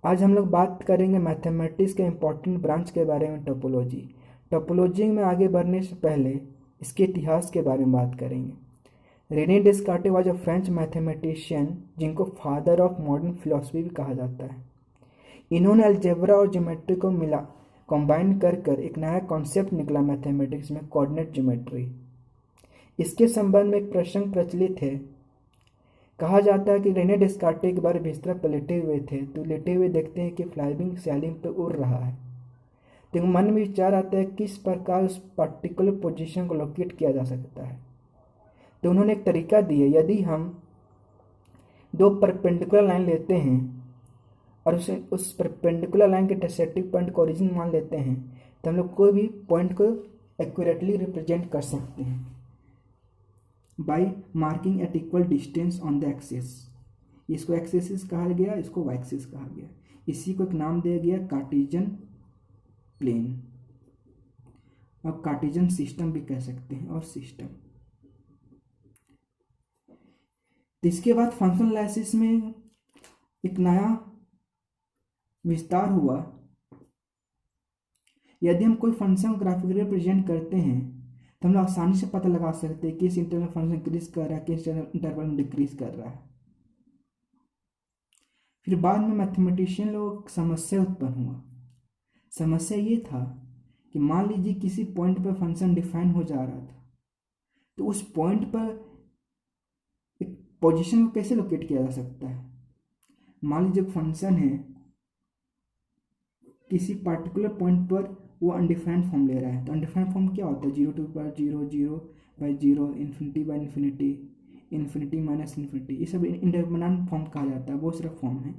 आज हम लोग बात करेंगे मैथमेटिक्स के इम्पोर्टेंट ब्रांच के बारे में, टोपोलॉजी। टोपोलॉजी में आगे बढ़ने से पहले इसके इतिहास के बारे में बात करेंगे। Rene Descartes was a French mathematician जिनको फादर ऑफ मॉडर्न फिलोसफी भी कहा जाता है। इन्होंने अलजेब्रा और ज्योमेट्री को मिला कंबाइन कर एक नया कॉन्सेप्ट निकला मैथमेटिक्स में, कोऑर्डिनेट ज्योमेट्री। इसके संबंध में एक प्रसंग प्रचलित है। कहा जाता है कि रेने डेस्कार्टे एक बार बिस्तर पर लेटे हुए थे, तो लेटे हुए देखते हैं कि फ्लाइंग सैलिंग पे उड़ रहा है। तो मन में विचार आता है किस प्रकार उस पर्टिकुलर पोजीशन को लोकेट किया जा सकता है। तो उन्होंने एक तरीका दिया, यदि हम दो परपेंडिकुलर लाइन लेते हैं और उस परपेंडिकुलर लाइन के इंटरसेक्टिंग पॉइंट को ओरिजिन मान लेते हैं, तो हम लोग कोई भी पॉइंट को एक्यूरेटली रिप्रेजेंट कर सकते हैं by marking at equal distance on the axis. इसको एक्स एक्सिस कहा गया, इसको वाई एक्सिस कहा गया। इसी को एक नाम दिया गया कार्टेशियन प्लेन, और कार्टेशियन सिस्टम भी कह सकते हैं, और सिस्टम। तो इसके बाद फंक्शनल एनालिसिस में एक नया विस्तार हुआ। यदि हम कोई फंक्शन ग्राफिकली रिप्रेजेंट करते हैं तो हम लोग आसानी से पता लगा सकते हैं किस इंटरवल में फंक्शन इंक्रीज कर रहा है, किस इंटरवल में डिक्रीज कर रहा है। फिर बाद में मैथमेटिशियन लोग समस्या उत्पन्न हुआ। समस्या ये था कि मान लीजिए किसी पॉइंट पर फंक्शन डिफाइन हो जा रहा था, तो उस पॉइंट पर एक पोजीशन को कैसे लोकेट किया जा सकता है। मान लीजिए फंक्शन है, किसी पार्टिकुलर पॉइंट पर वो अनडिफाइंड फॉर्म ले रहा है। तो अनडिफाइंड फॉर्म क्या होता है? 0 zero by zero, infinity by infinity, infinity minus infinity, ये सब इंडेटरमिनेंट फॉर्म कहा जाता है, वो सिर्फ फॉर्म है।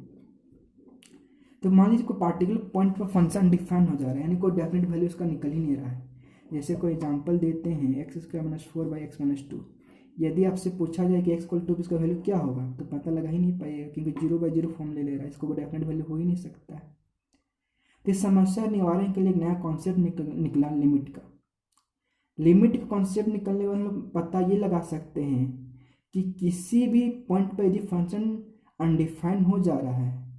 तो मान लीजिए कोई पार्टिकुलर पॉइंट पर फंक्शन डिफाइन हो जा रहा है, यानी कोई डेफिनेट वैल्यू उसका निकल ही नहीं रहा है। जैसे कोई एग्जांपल देते हैं, x square minus 4 by x minus 2। यदि आपसे पूछा जाए कि एक्स इक्वल टू इसका वैल्यू क्या होगा, तो पता लगा ही नहीं पाएगा, क्योंकि 0/0 फॉर्म ले रहा है, इसको कोई डेफिनेट वैल्यू हो ही नहीं सकता है। तो इस समस्या निवारण के लिए एक नया कॉन्सेप्ट निकला, लिमिट का। लिमिट का कॉन्सेप्ट निकलने वाले लोग पता ये लगा सकते हैं कि किसी भी पॉइंट पर यदि फंक्शन अनडिफाइन हो जा रहा है,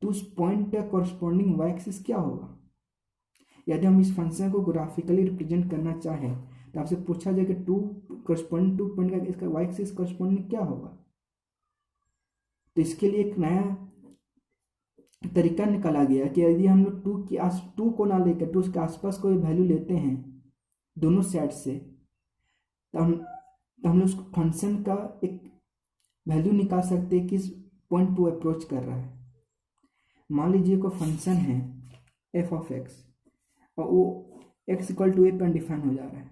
तो उस पॉइंट का कॉरस्पॉन्डिंग वाई एक्सिस क्या होगा। यदि हम इस फंक्शन को ग्राफिकली रिप्रेजेंट करना चाहें, तो आपसे पूछा जाए कि टू कॉरस्पॉन्डिंग टू पॉइंट का इसका वाई एक्सिस कॉरस्पॉन्डिंग क्या होगा। तो इसके लिए एक नया तरीका निकाला गया कि यदि हम लोग टू को ना लेकर टू के आसपास कोई वैल्यू लेते हैं दोनों साइड से, तो हम लोग उस फंक्शन का एक वैल्यू निकाल सकते हैं किस पॉइंट को अप्रोच कर रहा है। मान लीजिए कोई फंक्शन है एफ ऑफ एक्स, और वो एक्स इक्वल टू ए पर डिफाइन हो जा रहा है।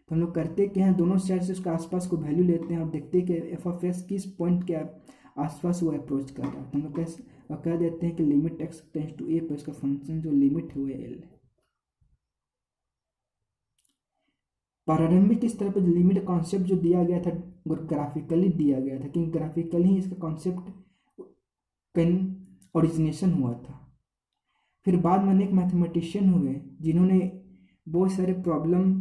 तो हम लोग करते क्या है, दोनों साइड से उसके आसपास को वैल्यू लेते हैं और देखते हैं कि एफ ऑफ एक्स किस पॉइंट के आसपास वो अप्रोच कर रहा है। तो हम लोग कह देते हैं कि लिमिट एक्स टेंड्स टू ए पर इसका फंक्शन जो लिमिट है वो एल है। प्रारंभिक स्तर पर लिमिट कॉन्सेप्ट जो दिया गया था ग्राफिकली दिया गया था, क्योंकि ग्राफिकली ही इसका कॉन्सेप्ट कहीं ओरिजिनेशन हुआ था। फिर बाद में अनेक मैथमेटिशियन हुए जिन्होंने बहुत सारे प्रॉब्लम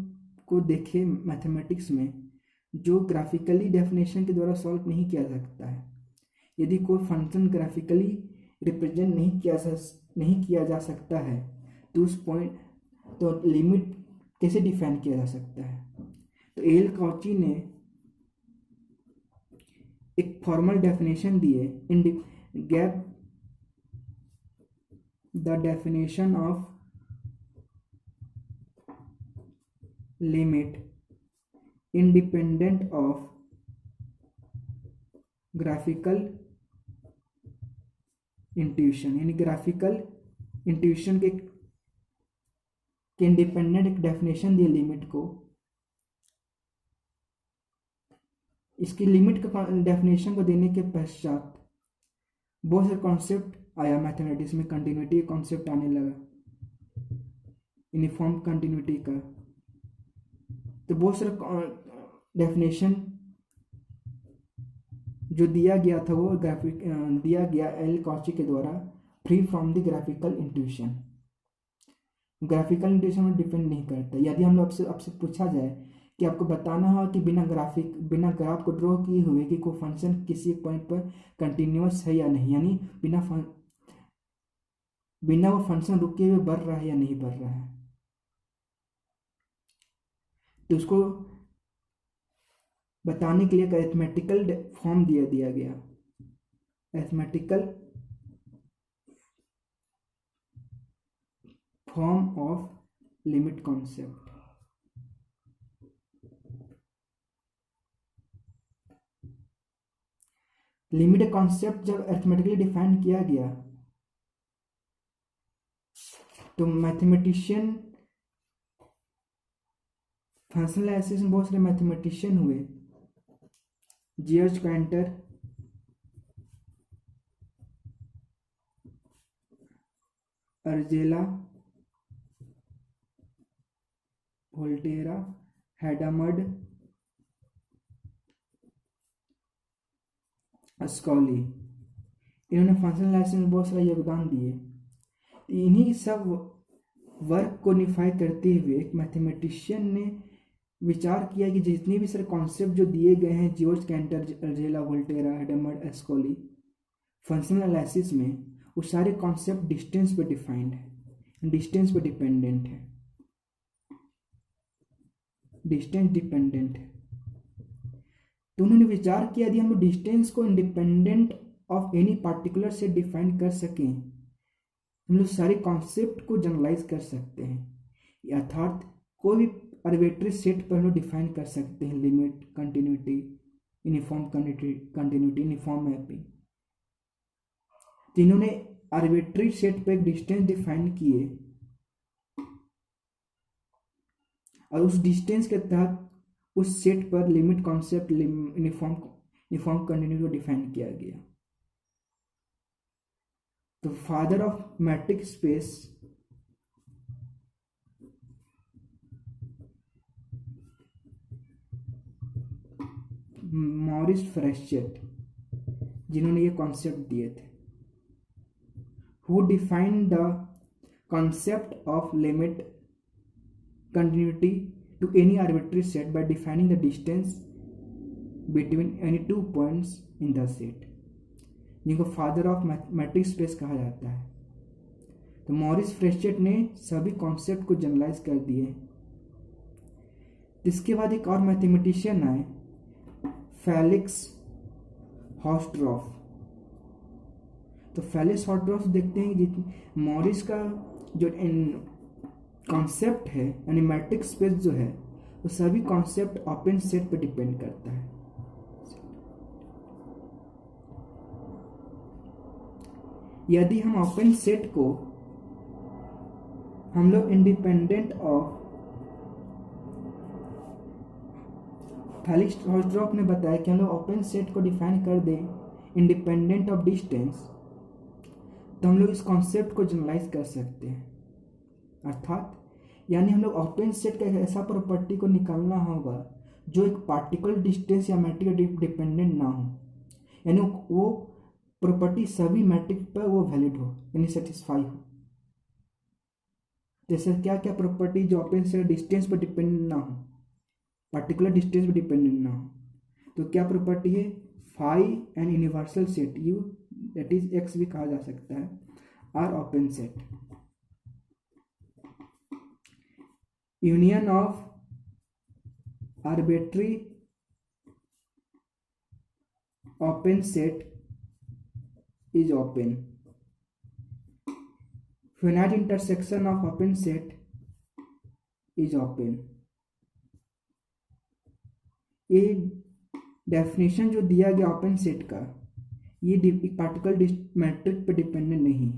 को देखे मैथमेटिक्स में, जो ग्राफिकली डेफिनेशन के द्वारा सॉल्व नहीं किया जा सकता है। यदि कोई फंक्शन ग्राफिकली रिप्रेजेंट नहीं किया जा सकता है, तो उस पॉइंट तो लिमिट कैसे डिफाइन किया जा सकता है। तो एल कॉची ने एक फॉर्मल डेफिनेशन दिए, इन gap the definition of limit independent of graphical intuition, यानी ग्राफिकल इंट्यूशन के इंडिपेंडेंट एक डेफिनेशन दिए लिमिट को। इसकी लिमिट का डेफिनेशन को देने के पश्चात बहुत सारे कॉन्सेप्ट आया मैथमेटिक्स में। कंटिन्यूटी का कॉन्सेप्ट आने लगा, यूनिफॉर्म कंटिन्यूटी का। तो बहुत सारे डेफिनेशन जो दिया गया था वो दिया गया एल कॉची के द्वारा, free from the graphical intuition. Graphical intuition में डिपेंड नहीं करता। यदि हम लोग आपसे पूछा जाए कि आपको बताना हो कि बिना ग्राफ को ड्रॉ किए हुए कि कोई फंक्शन किसी पॉइंट पर कंटिन्यूअस है या नहीं, यानी बिना बिना वो फंक्शन रुके हुए बढ़ रहा है या नहीं बढ़ रहा है। तो उसको बताने के लिए एक अरिथमेटिकल फॉर्म दिया गया, arithmetical form of limit concept. Limit concept जब अरिथमेटिकली डिफाइन किया गया तो मैथमेटिशियन, फंक्शनल एनालिसिस में बहुत सारे मैथमेटिशियन हुए, George Cantor, Arzela, Volterra, Hadamard, स्कॉली, इन्होंने फंक्शनल एनालिसिस में बहुत सारा योगदान दिए। इन्हीं सब वर्क को यूनिफाई करते हुए एक मैथमेटिशियन ने विचार किया कि जितने भी सारे कॉन्सेप्ट जो दिए गए हैं Georg Cantor, Arzela, Volterra, Hadamard, स्कॉली फंक्शनल एनालिसिस में, वो सारे कॉन्सेप्ट डिस्टेंस पे डिफाइंड है, डिस्टेंस पे डिपेंडेंट है, डिस्टेंस डिपेंडेंट है। तो उन्होंने विचार किया यदि हम लोग डिस्टेंस को इंडिपेंडेंट ऑफ एनी पार्टिकुलर से डिफाइन कर सकें, हम लोग सारे कॉन्सेप्ट को जनरलाइज कर सकते हैं, अर्थात कोई भी आर्बिट्रेरी सेट पर हम लोग डिफाइन कर सकते हैं limit, continuity, uniform continuity, uniform mapping. तो इन्होंने आर्बिट्रेरी सेट पर एक डिस्टेंस डिफाइन किए और उस डिस्टेंस के तहत उस सेट पर लिमिट कॉन्सेप्ट, यूनिफॉर्म कंटिन्यूटी को डिफाइन किया गया। तो father of metric space Maurice Frechet, जिन्होंने ये कॉन्सेप्ट दिए थे, who defined the concept of limit continuity to any arbitrary set by defining the distance between any two points in the set, जिनको father of metric space कहा जाता है। तो Morris फ्रेशेट ने सभी कॉन्सेप्ट को जनरलाइज कर दिए। इसके बाद एक और मैथमेटिशियन आए, फेलिक्स हॉस्ट्रॉफ। तो फेलिक्स हॉस्ट्रॉफ देखते हैं कि मॉरिस का जो कॉन्सेप्ट है यानी मैट्रिक स्पेस जो है, वो सभी कॉन्सेप्ट ओपन सेट पे डिपेंड करता है। यदि हम ओपन सेट को हम लोग इंडिपेंडेंट ऑफ, फेलिक्स हॉस्ट्रॉफ ने बताया कि हम लोग ओपन सेट को डिफाइन कर दें इंडिपेंडेंट ऑफ डिस्टेंस, तो हम लोग इस कॉन्सेप्ट को जनरलाइज कर सकते हैं। अर्थात यानी हम लोग ओपन सेट का ऐसा प्रॉपर्टी को निकालना होगा जो एक पार्टिकुलर डिस्टेंस या मैट्रिक डिपेंडेंट ना हो, यानी वो प्रॉपर्टी सभी मैट्रिक पर वो वैलिड हो, यानी सेटिस्फाई हो। जैसे क्या क्या प्रॉपर्टी जो ओपन सेट डिस्टेंस पर डिपेंडेंट ना हो, पार्टिकुलर डिस्टेंस पर डिपेंडेंट ना हो, तो क्या प्रॉपर्टी है, phi and universal set U, that is X भी कहा जा सकता है, are open set. Union of arbitrary open set is open. Finite intersection of open set is open. ये डेफिनेशन जो दिया गया ओपन सेट का, ये पार्टिकुलर मैट्रिक पे डिपेंडेंट नहीं है।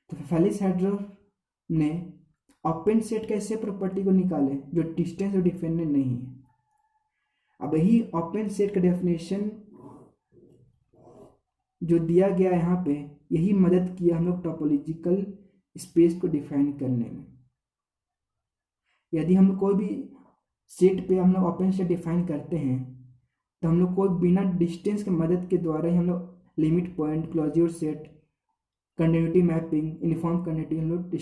तो फेलिक्स हॉस्ट्रॉफ ने ओपन सेट का ऐसे प्रॉपर्टी को निकाले जो डिस्टेंस और डिपेंडेंट नहीं है। अब यही ओपन सेट का डेफिनेशन जो दिया गया यहाँ पे, यही मदद किया हम लोग टोपोलॉजिकल स्पेस को डिफाइन करने में। यदि हम कोई भी सेट पे हम लोग ओपन सेट डिफाइन करते हैं, तो हम लोग कोई बिना डिस्टेंस की मदद के द्वारा ही हम लोग limit point, closure set, continuity mapping, uniform continuity हम लोग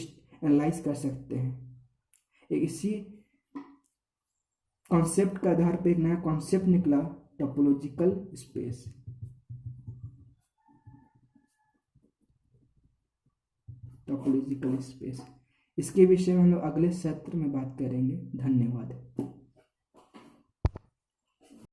एनालाइज कर सकते हैं। इसी कॉन्सेप्ट के आधार पर एक नया कॉन्सेप्ट निकला, टोपोलॉजिकल स्पेस। Topological space. इसके विषय में हम लोग अगले सत्र में बात करेंगे। धन्यवाद।